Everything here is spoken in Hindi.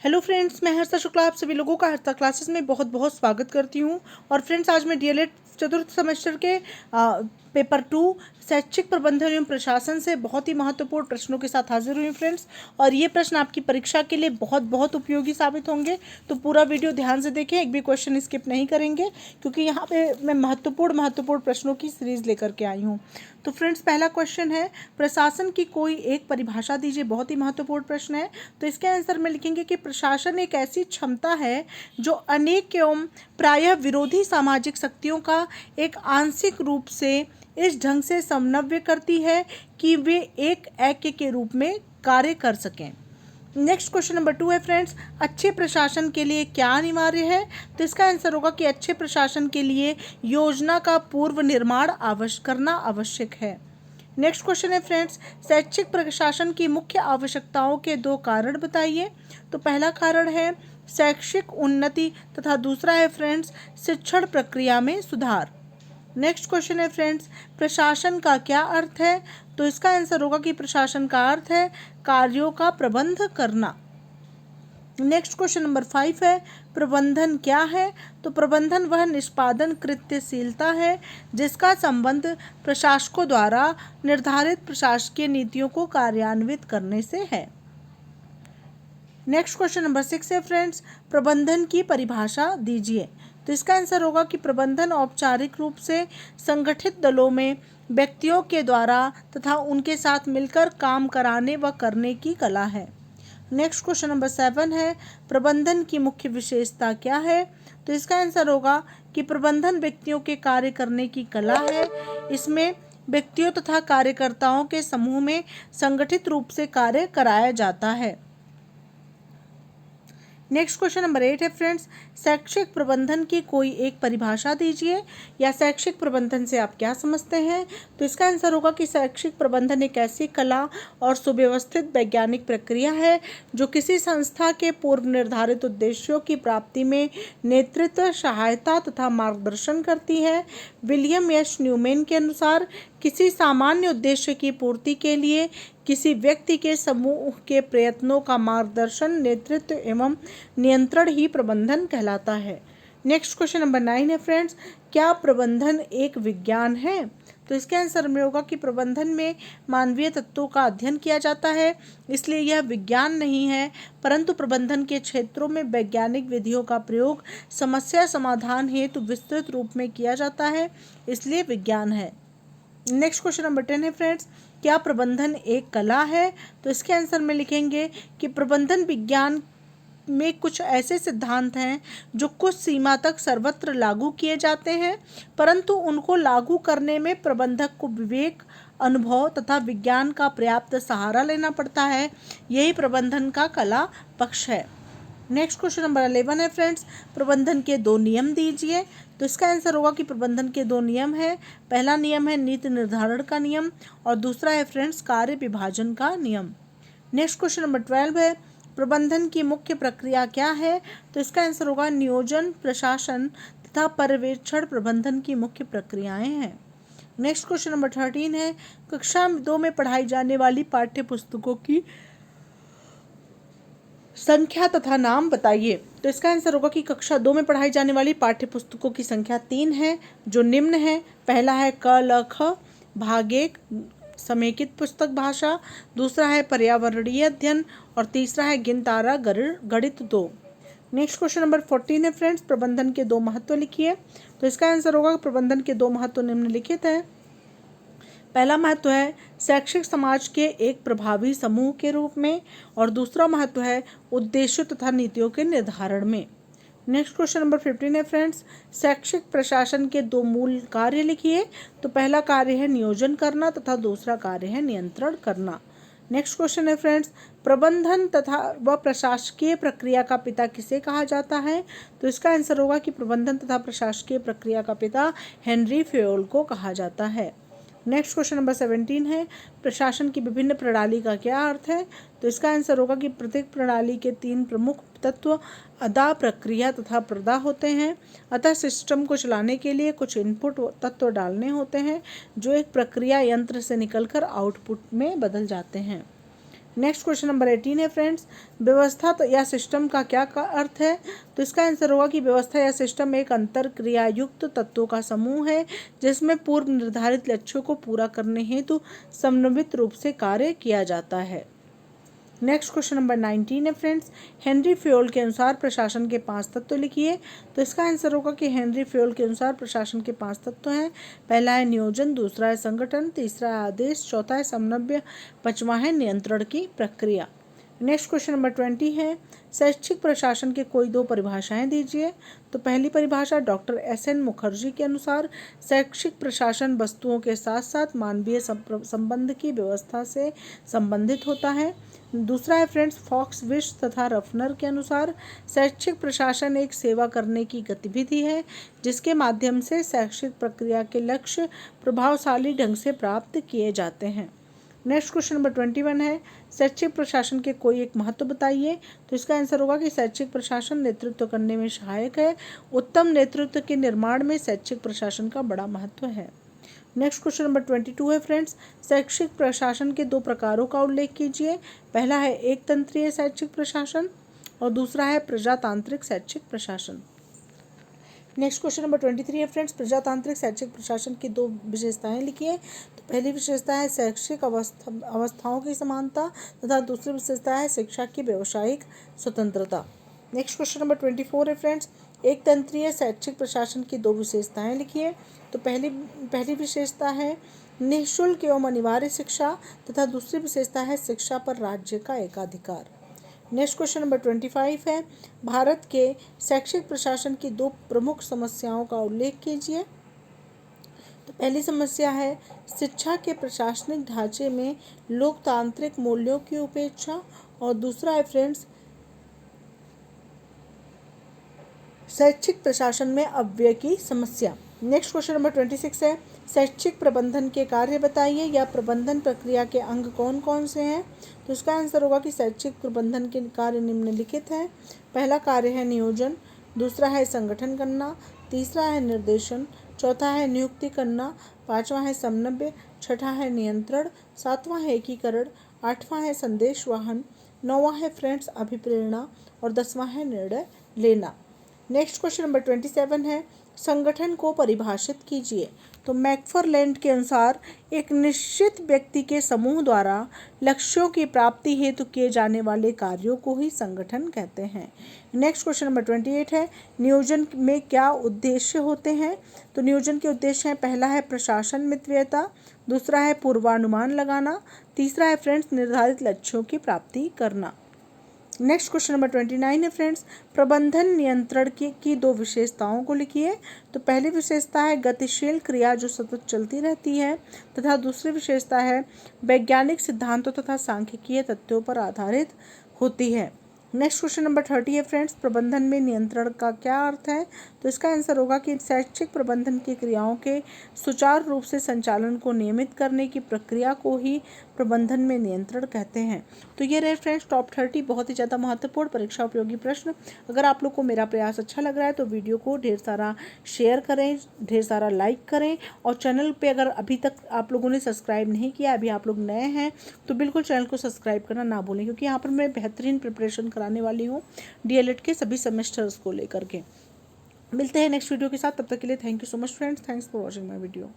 हेलो फ्रेंड्स, मैं हर्षा शुक्ला आप सभी लोगों का हर्षा क्लासेस में बहुत बहुत स्वागत करती हूँ। और फ्रेंड्स, आज मैं डीएलएड चतुर्थ सेमेस्टर के पेपर 2 शैक्षिक प्रबंधन एवं प्रशासन से बहुत ही महत्वपूर्ण प्रश्नों के साथ हाजिर हुई हूँ फ्रेंड्स। और ये प्रश्न आपकी परीक्षा के लिए बहुत बहुत उपयोगी साबित होंगे, तो पूरा वीडियो ध्यान से देखें, एक भी क्वेश्चन स्किप नहीं करेंगे, क्योंकि यहाँ पे मैं महत्वपूर्ण प्रश्नों की सीरीज लेकर के आई हूँ। तो फ्रेंड्स, पहला क्वेश्चन है, प्रशासन की कोई एक परिभाषा दीजिए। बहुत ही महत्वपूर्ण प्रश्न है। तो इसके आंसर में लिखेंगे कि प्रशासन एक ऐसी क्षमता है जो अनेक एवं प्रायः विरोधी सामाजिक शक्तियों का एक आंशिक रूप से इस ढंग से समन्वय करती है कि वे एक ऐक्य के रूप में कार्य कर सकें। नेक्स्ट क्वेश्चन नंबर 2 है फ्रेंड्स, अच्छे प्रशासन के लिए क्या अनिवार्य है। तो इसका आंसर होगा कि अच्छे प्रशासन के लिए योजना का पूर्व निर्माण करना आवश्यक है। नेक्स्ट क्वेश्चन है फ्रेंड्स, शैक्षिक प्रशासन की मुख्य आवश्यकताओं के 2 कारण बताइए। तो पहला कारण है शैक्षिक उन्नति तथा दूसरा है फ्रेंड्स शिक्षण प्रक्रिया में सुधार। नेक्स्ट क्वेश्चन है फ्रेंड्स, प्रशासन का क्या अर्थ है। तो इसका आंसर होगा कि प्रशासन का अर्थ है कार्यों का प्रबंध करना। नेक्स्ट क्वेश्चन नंबर 5 है, प्रबंधन क्या है। तो प्रबंधन वह निष्पादन कृत्यशीलता है जिसका संबंध प्रशासकों द्वारा निर्धारित प्रशासकीय नीतियों को कार्यान्वित करने से है। नेक्स्ट क्वेश्चन नंबर 6 है फ्रेंड्स, प्रबंधन की परिभाषा दीजिए। तो इसका आंसर होगा कि प्रबंधन औपचारिक रूप से संगठित दलों में व्यक्तियों के द्वारा तथा उनके साथ मिलकर काम कराने व करने की कला है। नेक्स्ट क्वेश्चन नंबर 7 है, प्रबंधन की मुख्य विशेषता क्या है। तो इसका आंसर होगा कि प्रबंधन व्यक्तियों के कार्य करने की कला है। इसमें व्यक्तियों तथा कार्यकर्ताओं के समूह में संगठित रूप से कार्य कराया जाता है। नेक्स्ट क्वेश्चन नंबर 8 है फ्रेंड्स, शैक्षिक प्रबंधन की कोई एक परिभाषा दीजिए, या शैक्षिक प्रबंधन से आप क्या समझते हैं। तो इसका आंसर होगा कि शैक्षिक प्रबंधन एक ऐसी कला और सुव्यवस्थित वैज्ञानिक प्रक्रिया है जो किसी संस्था के पूर्व निर्धारित उद्देश्यों की प्राप्ति में नेतृत्व, सहायता तथा मार्गदर्शन करती है। विलियम एच न्यूमैन के अनुसार किसी सामान्य उद्देश्य की पूर्ति के लिए किसी व्यक्ति के समूह के प्रयत्नों का मार्गदर्शन, नेतृत्व एवं नियंत्रण ही प्रबंधन कहलाता है। नेक्स्ट क्वेश्चन नंबर 9 है फ्रेंड्स, क्या प्रबंधन एक विज्ञान है। तो इसके आंसर में होगा कि प्रबंधन में मानवीय तत्वों का अध्ययन किया जाता है, इसलिए यह विज्ञान नहीं है, परंतु प्रबंधन के क्षेत्रों में वैज्ञानिक विधियों का प्रयोग समस्या समाधान हेतु विस्तृत रूप में किया जाता है, इसलिए विज्ञान है। नेक्स्ट क्वेश्चन नंबर 10 है फ्रेंड्स, क्या प्रबंधन एक कला है। तो इसके आंसर में लिखेंगे कि प्रबंधन विज्ञान में कुछ ऐसे सिद्धांत हैं जो कुछ सीमा तक सर्वत्र लागू किए जाते हैं, परंतु उनको लागू करने में प्रबंधक को विवेक, अनुभव तथा विज्ञान का पर्याप्त सहारा लेना पड़ता है। यही प्रबंधन का कला पक्ष है। नेक्स्ट क्वेश्चन नंबर 11 है फ्रेंड्स, प्रबंधन के 2 नियम दीजिए। तो इसका आंसर होगा कि प्रबंधन के 2 नियम है। पहला नियम है नीति निर्धारण का नियम और दूसरा है फ्रेंड्स कार्य विभाजन का नियम। नेक्स्ट क्वेश्चन नंबर 12 है, प्रबंधन की मुख्य प्रक्रिया क्या है। तो इसका आंसर होगा नियोजन, प्रशासन तथा पर्यवेक्षण प्रबंधन की मुख्य प्रक्रियाएं हैं। नेक्स्ट क्वेश्चन नंबर 13 है, कक्षा 2 में पढ़ाई जाने वाली पाठ्य पुस्तकों की संख्या तथा नाम बताइए। तो इसका आंसर होगा कि कक्षा 2 में पढ़ाई जाने वाली पाठ्य पुस्तकों की संख्या 3 है, जो निम्न है। पहला है क ल ख भाग 1 समेकित पुस्तक भाषा, दूसरा है पर्यावरणीय अध्ययन और तीसरा है गिनतारा गणित 2। नेक्स्ट क्वेश्चन नंबर 14 है फ्रेंड्स, प्रबंधन के 2 महत्व लिखिए। तो इसका आंसर होगा प्रबंधन के 2 महत्व निम्नलिखित है। पहला महत्व है शैक्षिक समाज के एक प्रभावी समूह के रूप में और दूसरा महत्व है उद्देश्यों तथा नीतियों के निर्धारण में। नेक्स्ट क्वेश्चन नंबर 15 है फ्रेंड्स, शैक्षिक प्रशासन के 2 मूल कार्य लिखिए। तो पहला कार्य है नियोजन करना तथा दूसरा कार्य है नियंत्रण करना। नेक्स्ट क्वेश्चन है फ्रेंड्स, प्रबंधन तथा व प्रशासकीय प्रक्रिया का पिता किसे कहा जाता है। तो इसका आंसर होगा कि प्रबंधन तथा प्रशासकीय प्रक्रिया का पिता हेनरी फेयोल को कहा जाता है। नेक्स्ट क्वेश्चन नंबर 17 है, प्रशासन की विभिन्न प्रणाली का क्या अर्थ है। तो इसका आंसर होगा कि प्रत्येक प्रणाली के 3 प्रमुख तत्व अदा, प्रक्रिया तथा प्रदा होते हैं। अतः सिस्टम को चलाने के लिए कुछ इनपुट तत्व डालने होते हैं जो एक प्रक्रिया यंत्र से निकलकर आउटपुट में बदल जाते हैं। नेक्स्ट क्वेश्चन नंबर 18 है फ्रेंड्स, व्यवस्था या सिस्टम का क्या अर्थ है? तो इसका आंसर होगा कि व्यवस्था या सिस्टम एक अंतर क्रियायुक्त तत्वों का समूह है जिसमें पूर्व निर्धारित लक्ष्यों को पूरा करने हेतु समन्वित रूप से कार्य किया जाता है। नेक्स्ट क्वेश्चन नंबर 19 है फ्रेंड्स, हेनरी फ्योल के अनुसार प्रशासन के 5 तत्व लिखिए। तो इसका आंसर होगा कि हेनरी फ्योल के अनुसार प्रशासन के 5 तत्व हैं। पहला है नियोजन, दूसरा है संगठन, तीसरा है आदेश, चौथा है समन्वय, पांचवा है नियंत्रण की प्रक्रिया। नेक्स्ट क्वेश्चन नंबर 20 है, शैक्षिक प्रशासन के कोई 2 परिभाषाएं दीजिए। तो पहली परिभाषा डॉक्टर एस.एन. मुखर्जी के अनुसार शैक्षिक प्रशासन वस्तुओं के साथ साथ मानवीय संबंध की व्यवस्था से संबंधित होता है। दूसरा है फ्रेंड्स फॉक्स विश तथा रफनर के अनुसार शैक्षिक प्रशासन एक सेवा करने की गतिविधि है जिसके माध्यम से शैक्षिक प्रक्रिया के लक्ष्य प्रभावशाली ढंग से प्राप्त किए जाते हैं। नेक्स्ट क्वेश्चन नंबर 21 है, शैक्षिक प्रशासन के कोई एक महत्व बताइए। तो इसका आंसर होगा कि शैक्षिक प्रशासन नेतृत्व करने में सहायक है। उत्तम नेतृत्व के निर्माण में शैक्षिक प्रशासन का बड़ा महत्व है। नेक्स्ट क्वेश्चन नंबर 22 है फ्रेंड्स, शैक्षिक प्रशासन के 2 प्रकारों का उल्लेख कीजिए। पहला है एक तंत्रीय शैक्षिक प्रशासन और दूसरा है प्रजातांत्रिक शैक्षिक प्रशासन। नेक्स्ट क्वेश्चन नंबर 23 है फ्रेंड्स, प्रजातांत्रिक शैक्षिक प्रशासन की 2 विशेषताएं लिखिए। तो पहली विशेषता है शैक्षिक अवस्थाओं की समानता तथा दूसरी विशेषता है शिक्षा की व्यावसायिक स्वतंत्रता। नेक्स्ट क्वेश्चन नंबर 24 है फ्रेंड्स, एक तंत्रीय शैक्षिक प्रशासन की 2 विशेषताएं लिखिए। तो पहली विशेषता है निःशुल्क एवं अनिवार्य शिक्षा तथा दूसरी विशेषता है शिक्षा पर राज्य का एकाधिकार। नेक्स्ट क्वेश्चन नंबर 25 है, भारत के शैक्षिक प्रशासन की 2 प्रमुख समस्याओं का उल्लेख कीजिए। तो पहली समस्या है शिक्षा के प्रशासनिक ढांचे में लोकतांत्रिक मूल्यों की उपेक्षा और दूसरा है फ्रेंड्स शैक्षिक प्रशासन में अपव्यय की समस्या। नेक्स्ट क्वेश्चन नंबर 26 है, शैक्षिक प्रबंधन के कार्य बताइए या प्रबंधन प्रक्रिया के अंग कौन कौन से हैं। तो इसका आंसर होगा कि शैक्षिक प्रबंधन के कार्य निम्नलिखित हैं। पहला कार्य है नियोजन, दूसरा है संगठन करना, तीसरा है निर्देशन, चौथा है नियुक्ति करना, पांचवा है समन्वय, छठा है नियंत्रण, सातवां है एकीकरण, आठवां है संदेश वाहन, नौवां है फ्रेंड्स अभिप्रेरणा और 10वां है निर्णय लेना। नेक्स्ट क्वेश्चन नंबर 27 है, संगठन को परिभाषित कीजिए। तो मैकफार्लैंड के अनुसार एक निश्चित व्यक्ति के समूह द्वारा लक्ष्यों की प्राप्ति हेतु किए जाने वाले कार्यों को ही संगठन कहते हैं। नेक्स्ट क्वेश्चन नंबर 28 है, नियोजन में क्या उद्देश्य होते हैं। तो नियोजन के उद्देश्य हैं, पहला है प्रशासन मितव्ययता, दूसरा है पूर्वानुमान लगाना, तीसरा है फ्रेंड्स निर्धारित लक्ष्यों की प्राप्ति करना। नेक्स्ट क्वेश्चन नंबर 29 है फ्रेंड्स, प्रबंधन नियंत्रण की 2 विशेषताओं को लिखिए। तो पहली विशेषता है गतिशील क्रिया जो सतत चलती रहती है तथा दूसरी विशेषता है वैज्ञानिक सिद्धांतों तथा सांख्यिकीय तथ्यों पर आधारित होती है। नेक्स्ट क्वेश्चन नंबर 30 है फ्रेंड्स, प्रबंधन में नियंत्रण का क्या अर्थ है। तो इसका आंसर होगा कि शैक्षिक प्रबंधन की क्रियाओं के सुचारू रूप से संचालन को नियमित करने की प्रक्रिया को ही प्रबंधन में नियंत्रण कहते हैं। तो ये रहे फ्रेंड्स टॉप 30 बहुत ही ज़्यादा महत्वपूर्ण परीक्षा उपयोगी प्रश्न। अगर आप लोग को मेरा प्रयास अच्छा लग रहा है तो वीडियो को ढेर सारा शेयर करें, ढेर सारा लाइक करें और चैनल पे अगर अभी तक आप लोगों ने सब्सक्राइब नहीं किया, अभी आप लोग नए हैं तो बिल्कुल चैनल को सब्सक्राइब करना ना भूलें, क्योंकि यहाँ पर मैं बेहतरीन प्रिपरेशन कराने वाली हूँ डीएलएड के सभी सेमेस्टर्स को लेकर के। मिलते हैं नेक्स्ट वीडियो के साथ, तब तक के लिए thank you so much friends, thanks for watching my video.